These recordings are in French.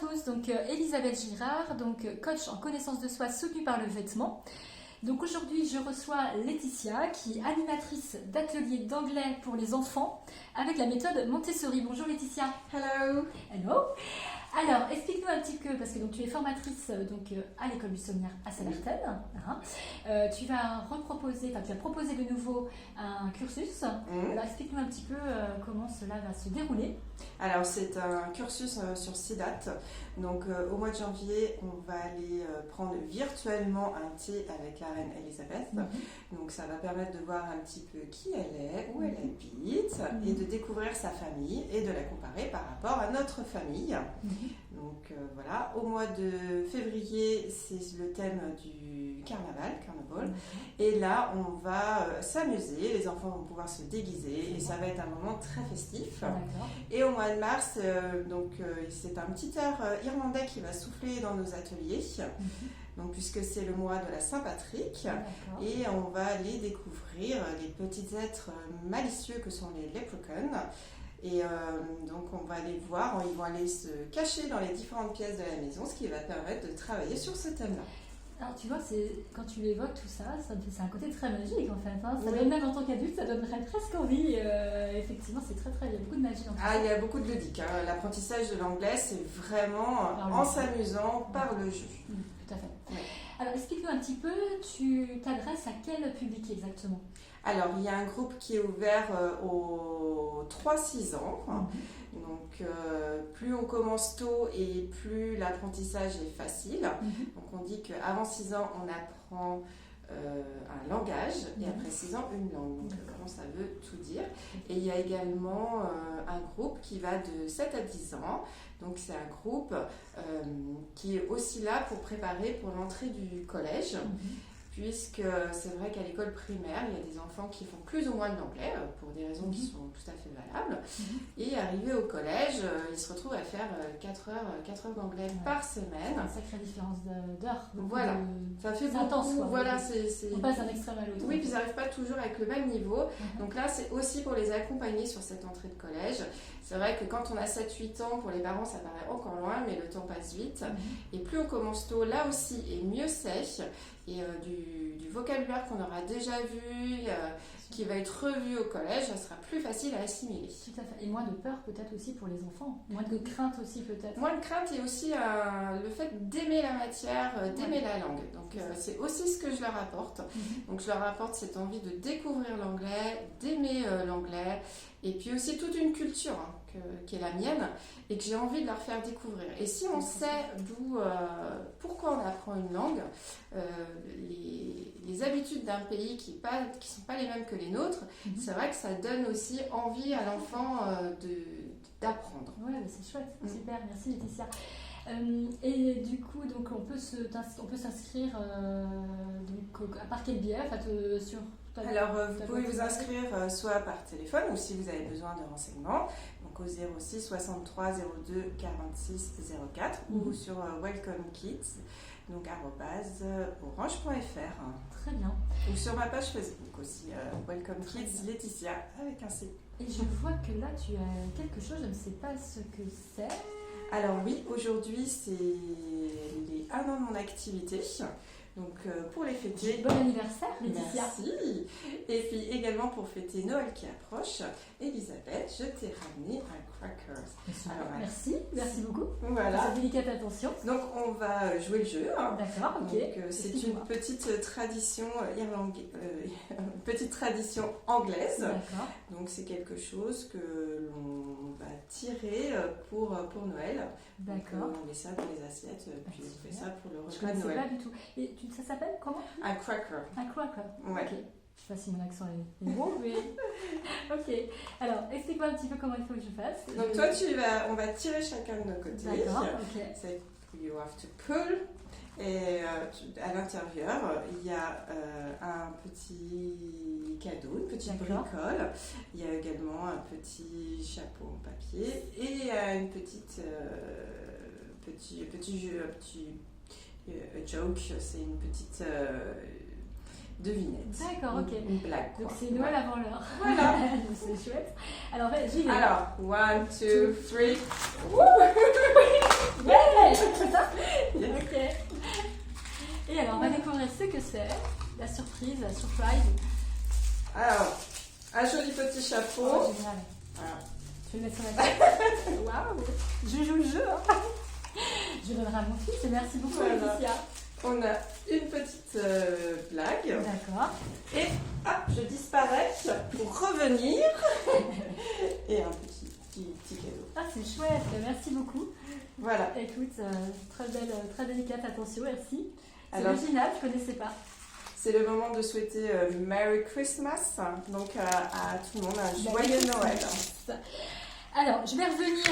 tous, donc Elisabeth Girard, donc coach en connaissance de soi soutenue par le vêtement. Donc aujourd'hui je reçois Laetitia qui est animatrice d'ateliers d'anglais pour les enfants avec la méthode Montessori. Bonjour Laetitia. Hello. Hello. Alors explique-nous un petit peu, parce que donc, tu es formatrice à l'école buissonnière à Salertaine. Tu vas proposer de nouveau un cursus. Alors explique-nous un petit peu comment cela va se dérouler. Alors c'est un cursus sur 6 dates. Donc au mois de janvier, on va aller prendre virtuellement un thé avec la reine Elisabeth. Donc ça va permettre de voir un petit peu qui elle est, où elle habite, et de découvrir sa famille et de la comparer par rapport à notre famille. Donc voilà, au mois de février, c'est le thème du carnaval. Et là, on va s'amuser, les enfants vont pouvoir se déguiser et ça va être un moment très festif. Et au mois de mars, c'est un petit air irlandais qui va souffler dans nos ateliers. Donc, puisque c'est le mois de la Saint-Patrick, et on va aller découvrir les petits êtres malicieux que sont les leprechauns. Et donc on va aller voir, ils vont aller se cacher dans les différentes pièces de la maison, ce qui va permettre de travailler sur ce thème-là. Alors tu vois, quand tu évoques tout ça, c'est un côté très magique en fait. Ça donne même en tant qu'adulte, ça donnerait presque envie. Effectivement, c'est très, il y a beaucoup de magie dans tout ça. Il y a beaucoup de ludique. L'apprentissage de l'anglais, c'est vraiment en s'amusant par le jeu. Tout à fait. Alors explique-nous un petit peu, tu t'adresses à quel public exactement? Alors, il y a un groupe qui est ouvert aux 3-6 ans. Donc, plus on commence tôt et plus l'apprentissage est facile. Donc, on dit qu'avant 6 ans, on apprend un langage et après 6 ans, une langue. Donc, ça veut tout dire. Et il y a également un groupe qui va de 7 à 10 ans. Donc, c'est un groupe qui est aussi là pour préparer pour l'entrée du collège. Puisque c'est vrai qu'à l'école primaire, il y a des enfants qui font plus ou moins de l'anglais, pour des raisons qui sont tout à fait valables. Et arrivés au collège, ils se retrouvent à faire 4 heures d'anglais par semaine. C'est une sacrée différence d'heures. Voilà, ça fait beaucoup. Intense, voilà, on passe d'un extrême à l'autre. Oui, puis ils n'arrivent pas toujours avec le même niveau. Donc là, c'est aussi pour les accompagner sur cette entrée de collège. C'est vrai que quand on a 7-8 ans, pour les parents, ça paraît encore loin, mais le temps passe vite. Et plus on commence tôt, là aussi, et mieux c'est. Et du vocabulaire qu'on aura déjà vu, qui va être revu au collège, ça sera plus facile à assimiler. Tout à fait. Et moins de peur peut-être aussi pour les enfants. Moins de crainte aussi peut-être. Moins de crainte et aussi le fait d'aimer la matière, d'aimer la langue. Donc c'est aussi ce que je leur apporte. Donc je leur apporte cette envie de découvrir l'anglais, d'aimer l'anglais. Et puis aussi toute une culture qui est la mienne et que j'ai envie de leur faire découvrir. Et si on sait pourquoi on apprend une langue, les habitudes d'un pays qui ne sont pas les mêmes que les nôtres, c'est vrai que ça donne aussi envie à l'enfant d'apprendre. Oui, c'est chouette, super, merci Laetitia. Et du coup, donc, on peut s'inscrire à par quel biais Alors, vous pouvez vous inscrire soit par téléphone ou si vous avez besoin de renseignements, donc au 06 63 02 46 04 ou sur Welcome Kids, donc @orange.fr. Très bien. Ou sur ma page Facebook aussi, Welcome Kids Laetitia avec un C. Et je vois que là, tu as quelque chose, je ne sais pas ce que c'est. Alors oui, aujourd'hui, c'est les 1 an de mon activité. Donc pour les fêter. Bon anniversaire Laetitia. Merci. Et puis également pour fêter Noël qui approche, Elisabeth, je t'ai ramené un cracker. Alors, merci beaucoup. Voilà. Pour cette délicate attention. Donc on va jouer le jeu. D'accord, ok. Donc c'est une petite tradition petite tradition anglaise. D'accord. Donc c'est quelque chose que l'on va tirer pour Noël. D'accord. Donc, on met ça dans les assiettes, puis on fait ça pour le repas de Noël. Je ne sais pas du tout. Et ça s'appelle comment? Un cracker. Un cracker. Ouais. Okay. Je ne sais pas si mon accent est bon, mais ok. Alors, explique-moi un petit peu comment il faut que je fasse. Donc on va tirer chacun de nos côtés. D'accord, ok. C'est you have to pull. Et à l'intérieur, il y a un petit cadeau, une petite bricole. Il y a également un petit chapeau en papier et une petite petit jeu, un petit joke. C'est une petite devinette. D'accord, ok. Une blague. Donc c'est Noël avant l'heure. Voilà. C'est chouette. Alors j'y vais. Alors, 1, 2, 3. Ouais. sais que c'est. La surprise, la surprise. Alors, un joli petit chapeau. Oh, génial. Voilà. Je vais le mettre sur la tête. Waouh, je joue le jeu. Hein. Je donnerai à mon fils et merci beaucoup, Voilà. Laetitia. On a une petite blague. D'accord. Et hop, je disparais pour revenir. Et un petit cadeau. Ah, c'est chouette, merci beaucoup. Voilà. Écoute, très belle, très délicate attention, merci. C'est Alors, original, je ne connaissais pas. c'est le moment de souhaiter Merry Christmas, donc à tout le monde un joyeux Noël. Alors, je vais revenir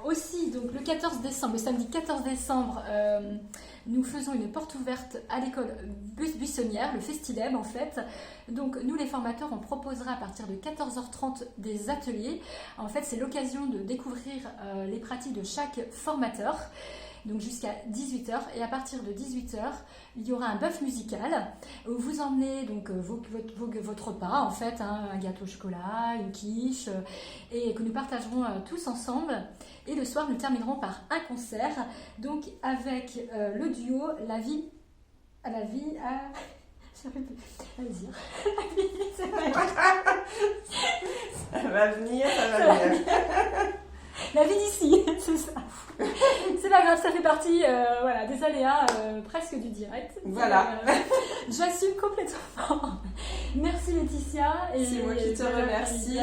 aussi donc, le 14 décembre, le samedi 14 décembre, nous faisons une porte ouverte à l'école buissonnière, le Festileb en fait. Donc nous les formateurs, on proposera à partir de 14h30 des ateliers. En fait, c'est l'occasion de découvrir les pratiques de chaque formateur. Donc jusqu'à 18h, et à partir de 18h, il y aura un bœuf musical où vous emmenez donc votre repas en fait, hein, un gâteau au chocolat, une quiche, et que nous partagerons tous ensemble. Et le soir, nous terminerons par un concert, donc avec le duo La Vie à la vie à... Allez-y. Ça va venir, ça va venir. La vie d'ici, c'est ça. C'est pas grave, ça fait partie voilà, des aléas presque du direct. Voilà. J'assume complètement. Merci Laetitia. C'est moi qui te remercie.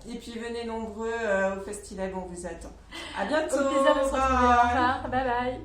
Et puis venez nombreux au Festileb, on vous attend. À bientôt. Au plaisir de se retrouver. Au revoir. Bye bye.